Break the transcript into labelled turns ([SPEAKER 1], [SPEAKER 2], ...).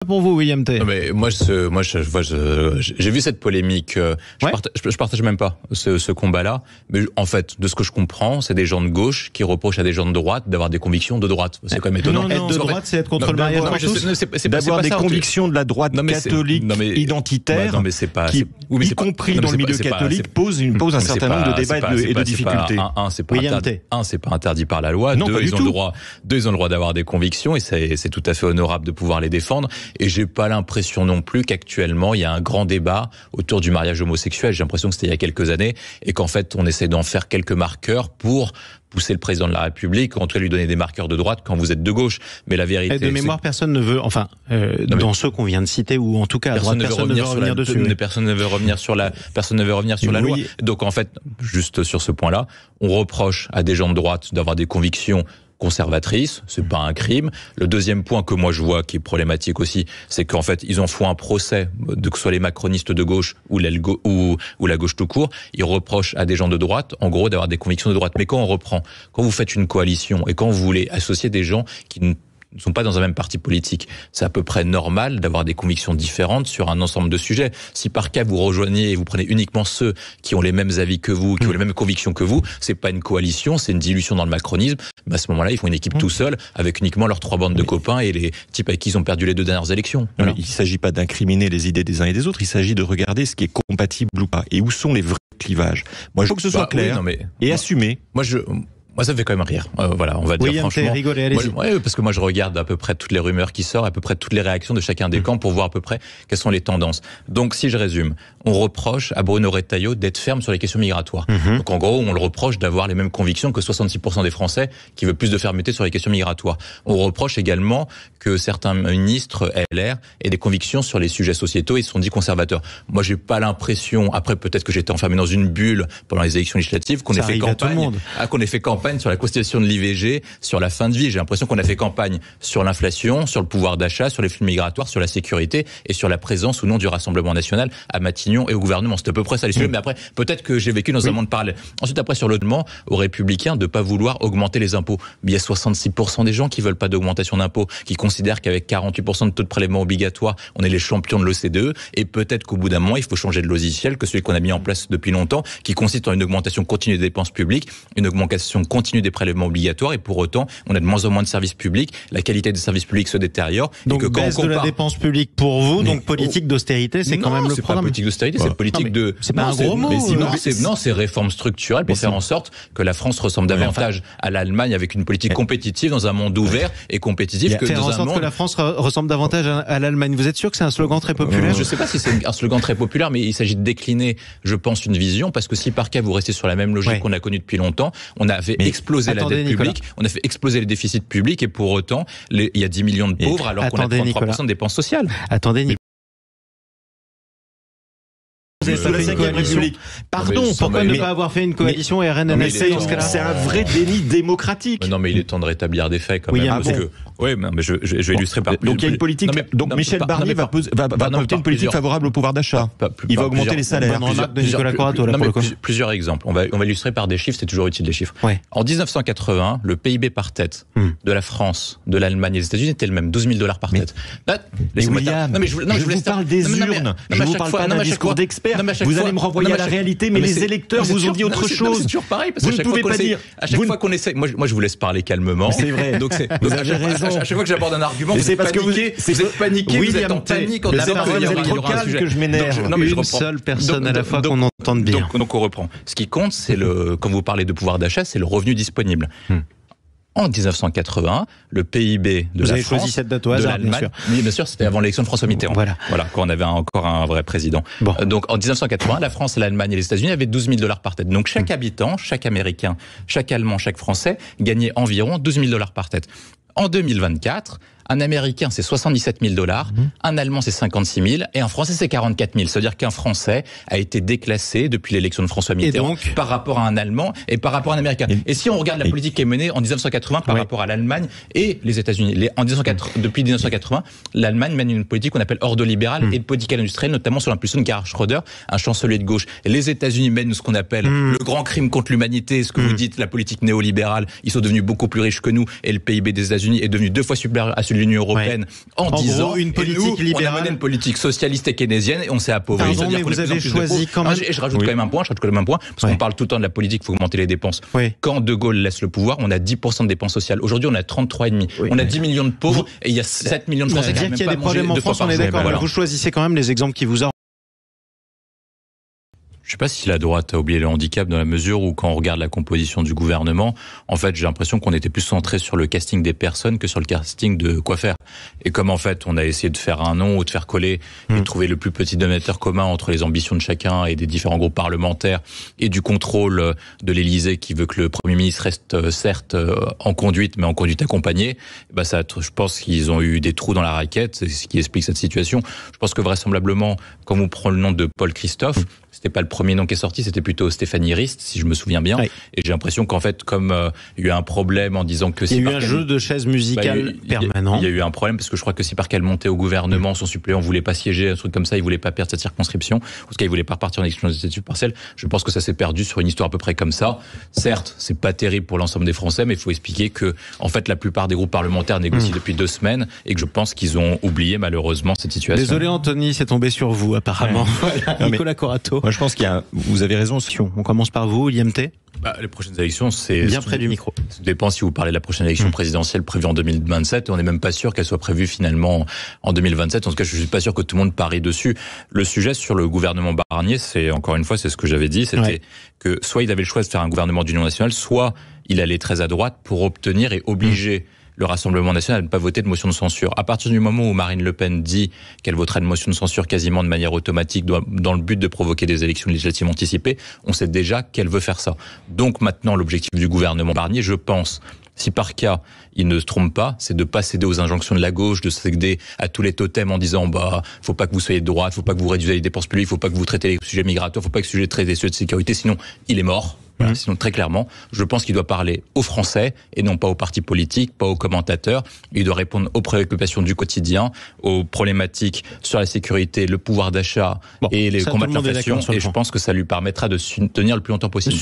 [SPEAKER 1] Pour vous, William T.
[SPEAKER 2] Mais j'ai vu cette polémique. Je partage même pas ce combat-là. Mais en fait, de ce que je comprends, c'est des gens de gauche qui reprochent à des gens de droite d'avoir des convictions de droite. C'est quand même étonnant.
[SPEAKER 1] Non, être de droite, c'est être contre le mariage pour tous.
[SPEAKER 3] D'avoir des convictions de la droite catholique identitaire, qui, y compris dans le milieu catholique, pose un certain nombre de débats et de difficultés.
[SPEAKER 2] C'est pas interdit par la loi. Deux, ils ont le droit d'avoir des convictions et c'est tout à fait honorable de pouvoir les défendre. Et j'ai pas l'impression non plus qu'actuellement il y a un grand débat autour du mariage homosexuel. J'ai l'impression que c'était il y a quelques années et qu'en fait on essaie d'en faire quelques marqueurs pour pousser le président de la République, en tout cas lui donner des marqueurs de droite quand vous êtes de gauche. Mais la vérité,
[SPEAKER 1] de mémoire, personne ne veut, dans ceux qu'on vient de citer, ou en tout cas, personne ne veut revenir dessus.
[SPEAKER 2] Personne ne veut revenir sur la loi. Donc en fait, juste sur ce point-là, on reproche à des gens de droite d'avoir des convictions conservatrice, c'est pas un crime. Le deuxième point que moi je vois qui est problématique aussi, c'est qu'en fait ils en font un procès, que ce soit les macronistes de gauche ou la gauche tout court, ils reprochent à des gens de droite, en gros, d'avoir des convictions de droite. Mais quand vous faites une coalition et quand vous voulez associer des gens qui ne sont pas dans un même parti politique, c'est à peu près normal d'avoir des convictions différentes sur un ensemble de sujets. Si par cas vous rejoignez et vous prenez uniquement ceux qui ont les mêmes avis que vous, qui ont les mêmes convictions que vous, c'est pas une coalition, c'est une dilution dans le macronisme. Mais à ce moment-là, ils font une équipe tout seuls avec uniquement leurs 3 bandes de copains et les types avec qui ils ont perdu les 2 dernières élections.
[SPEAKER 3] Voilà. Il ne s'agit pas d'incriminer les idées des uns et des autres, il s'agit de regarder ce qui est compatible ou pas et où sont les vrais clivages. Moi, je veux que ce soit clair et assumé.
[SPEAKER 2] Moi, ça me fait quand même rire. Voilà, on va dire franchement.
[SPEAKER 1] Rigolez, allez-y.
[SPEAKER 2] Parce que moi, je regarde à peu près toutes les rumeurs qui sortent, à peu près toutes les réactions de chacun des camps pour voir à peu près quelles sont les tendances. Donc, si je résume, on reproche à Bruno Retailleau d'être ferme sur les questions migratoires. Donc, en gros, on le reproche d'avoir les mêmes convictions que 66% des Français qui veulent plus de fermeté sur les questions migratoires. On reproche également que certains ministres LR aient des convictions sur les sujets sociétaux et sont dits conservateurs. Moi, j'ai pas l'impression, après peut-être que j'étais enfermé dans une bulle pendant les élections législatives, qu'on ait fait campagne sur la constitution de l'IVG, sur la fin de vie. J'ai l'impression qu'on a fait campagne sur l'inflation, sur le pouvoir d'achat, sur les flux migratoires, sur la sécurité et sur la présence ou non du Rassemblement national à Matignon et au gouvernement. C'était à peu près ça les sujets, mais après, peut-être que j'ai vécu dans un monde parallèle. Ensuite, après, sur le demande aux Républicains de pas vouloir augmenter les impôts. Mais il y a 66% des gens qui veulent pas d'augmentation d'impôts, qui considèrent qu'avec 48% de taux de prélèvement obligatoire, on est les champions de l'OCDE et peut-être qu'au bout d'un moment, il faut changer de logiciel que celui qu'on a mis en place depuis longtemps, qui consiste en une augmentation continue des dépenses publiques, une augmentation continue des prélèvements obligatoires et pour autant, on a de moins en moins de services publics, la qualité des services publics se détériore.
[SPEAKER 1] Donc, baisse de la dépense publique pour vous, donc politique d'austérité, c'est quand même le
[SPEAKER 2] programme.
[SPEAKER 1] C'est
[SPEAKER 2] pas politique d'austérité, c'est politique de...
[SPEAKER 1] C'est pas un gros mot.
[SPEAKER 2] Non, c'est réforme structurelle pour faire en sorte que la France ressemble davantage à l'Allemagne avec une politique compétitive dans un monde ouvert et compétitif que dans un monde... Faire en sorte
[SPEAKER 1] que la France ressemble davantage à l'Allemagne. Vous êtes sûr que c'est un slogan très populaire?
[SPEAKER 2] Je sais pas si c'est un slogan très populaire, mais il s'agit de décliner, je pense, une vision, parce que si par cas vous restez sur la même logique qu'on a connue depuis longtemps, on a fait exploser la dette publique, on a fait exploser les déficits publics et pour autant, il y a 10 millions de pauvres alors qu'on a 33% de dépenses sociales.
[SPEAKER 1] Attendez, Nicolas. Pardon, pourquoi ne pas avoir fait une coalition RN-NSC dans ce cas-là?
[SPEAKER 3] C'est un vrai déni démocratique.
[SPEAKER 2] Non, mais il est temps de rétablir des faits quand même. Parce que, mais je vais illustrer par
[SPEAKER 3] Donc il y a une politique. Donc Michel Barnier va porter une politique favorable au pouvoir d'achat. Il va augmenter les salaires.
[SPEAKER 2] Plusieurs exemples. On va illustrer par des chiffres, c'est toujours utile des chiffres. En 1980, le PIB par tête de la France, de l'Allemagne et des États-Unis était le même, $12,000 par tête.
[SPEAKER 3] Mais William, je vous parle des urnes. Je vous parle pas d'un discours d'expert. Vous allez me renvoyer à la réalité, mais les électeurs vous ont dit autre chose.
[SPEAKER 2] C'est toujours pareil, parce que à chaque fois qu'on essaie, moi je vous laisse parler calmement.
[SPEAKER 3] C'est vrai.
[SPEAKER 2] Donc vous avez raison. À chaque fois que j'aborde un argument, vous êtes paniqué, vous êtes en panique.
[SPEAKER 3] Vous êtes trop calme que je m'énerve.
[SPEAKER 1] Une seule personne à la fois qu'on entende bien.
[SPEAKER 2] Donc on reprend. Ce qui compte, c'est quand vous parlez de pouvoir d'achat, c'est le revenu disponible. En 1980, le PIB de la France,
[SPEAKER 1] choisi cette date au hasard,
[SPEAKER 2] de l'Allemagne, bien sûr, c'était avant l'élection de François Mitterrand. Voilà, quand on avait encore un vrai président. Donc en 1980, la France, l'Allemagne et les États-Unis avaient $12,000 par tête. Donc chaque habitant, chaque Américain, chaque Allemand, chaque Français gagnait environ $12,000 par tête. En 2024, un Américain, c'est $77,000, un Allemand, c'est 56 000, et un Français, c'est 44 000. C'est-à-dire qu'un Français a été déclassé depuis l'élection de François Mitterrand par rapport à un Allemand et par rapport à un Américain. Et si on regarde la politique qui est menée en 1980 par rapport à l'Allemagne et les États-Unis, depuis 1980, l'Allemagne mène une politique qu'on appelle ordolibérale et de politique industrielle, notamment sur l'impulsion de Gerhard Schröder, un chancelier de gauche. Et les États-Unis mènent ce qu'on appelle le grand crime contre l'humanité, ce que vous dites, la politique néolibérale. Ils sont devenus beaucoup plus riches que nous, et le PIB des États-Unis États-Unis est devenu 2 fois supérieur à celui de l'Union européenne en 10 ans.
[SPEAKER 1] Une politique libérale.
[SPEAKER 2] On a mené une politique socialiste et keynésienne et on s'est appauvri.
[SPEAKER 1] Pardon, mais vous avez choisi quand même.
[SPEAKER 2] Et je rajoute quand même un point, parce qu'on parle tout le temps de la politique, il faut augmenter les dépenses. Quand De Gaulle laisse le pouvoir, on a 10% de dépenses sociales. Aujourd'hui, on a 33,5. On a 10 millions de pauvres et il y a 7 millions de Français qui n'ont même pas mangé 2 fois par jour. Dire qu'il y a des problèmes en France, on est d'accord, mais vous choisissez quand même les exemples qui vous arrangent. Je ne sais pas si la droite a oublié le handicap dans la mesure où quand on regarde la composition du gouvernement, en fait, j'ai l'impression qu'on était plus centré sur le casting des personnes que sur le casting de quoi faire. Et comme en fait, on a essayé de faire un nom ou de faire coller et de trouver le plus petit dénominateur commun entre les ambitions de chacun et des différents groupes parlementaires et du contrôle de l'Élysée qui veut que le Premier ministre reste certes en conduite, mais en conduite accompagnée, ça, je pense qu'ils ont eu des trous dans la raquette, c'est ce qui explique cette situation. Je pense que vraisemblablement, quand on prend le nom de Paul Christophe, c'était pas le premier nom qui est sorti, c'était plutôt Stéphanie Rist, si je me souviens bien. Oui. Et j'ai l'impression qu'en fait, comme il y a eu un problème en disant que...
[SPEAKER 1] Il y a eu un jeu de chaises musicales permanent.
[SPEAKER 2] Il y a eu un problème parce que je crois que si par qu'elle montait au gouvernement, son suppléant voulait pas siéger, un truc comme ça, il voulait pas perdre cette circonscription, ou en tout cas il voulait pas repartir en élection législative partielle. Je pense que ça s'est perdu sur une histoire à peu près comme ça. Certes, c'est pas terrible pour l'ensemble des Français, mais il faut expliquer que en fait la plupart des groupes parlementaires négocient depuis 2 semaines et que je pense qu'ils ont oublié malheureusement cette situation.
[SPEAKER 1] Désolé Anthony, c'est tombé sur vous apparemment. Voilà. Nicolas Corato.
[SPEAKER 3] Moi je pense qu'il y a, vous avez raison.
[SPEAKER 1] On commence par vous, IMT.
[SPEAKER 2] Les prochaines élections, c'est...
[SPEAKER 1] Bien près du micro.
[SPEAKER 2] Ça dépend si vous parlez de la prochaine élection présidentielle prévue en 2027. On n'est même pas sûr qu'elle soit prévue finalement en 2027. En tout cas, je suis pas sûr que tout le monde parie dessus. Le sujet sur le gouvernement Barnier, c'est, encore une fois, c'est ce que j'avais dit, c'était que soit il avait le choix de faire un gouvernement d'union nationale, soit il allait très à droite pour obtenir et obliger le Rassemblement national à ne pas voter de motion de censure. À partir du moment où Marine Le Pen dit qu'elle voterait une motion de censure quasiment de manière automatique dans le but de provoquer des élections législatives anticipées, on sait déjà qu'elle veut faire ça. Donc maintenant, l'objectif du gouvernement Barnier, je pense, si par cas il ne se trompe pas, c'est de pas céder aux injonctions de la gauche, de céder à tous les totems en disant faut pas que vous soyez de droite, faut pas que vous réduisez les dépenses publiques, faut pas que vous traitez les sujets migratoires, faut pas que vous traitez les sujets de sécurité, sinon il est mort. Voilà, sinon, très clairement, je pense qu'il doit parler aux Français et non pas aux partis politiques, pas aux commentateurs. Il doit répondre aux préoccupations du quotidien, aux problématiques sur la sécurité, le pouvoir d'achat et les combats de l'inflation. Et je pense que ça lui permettra de se tenir le plus longtemps possible.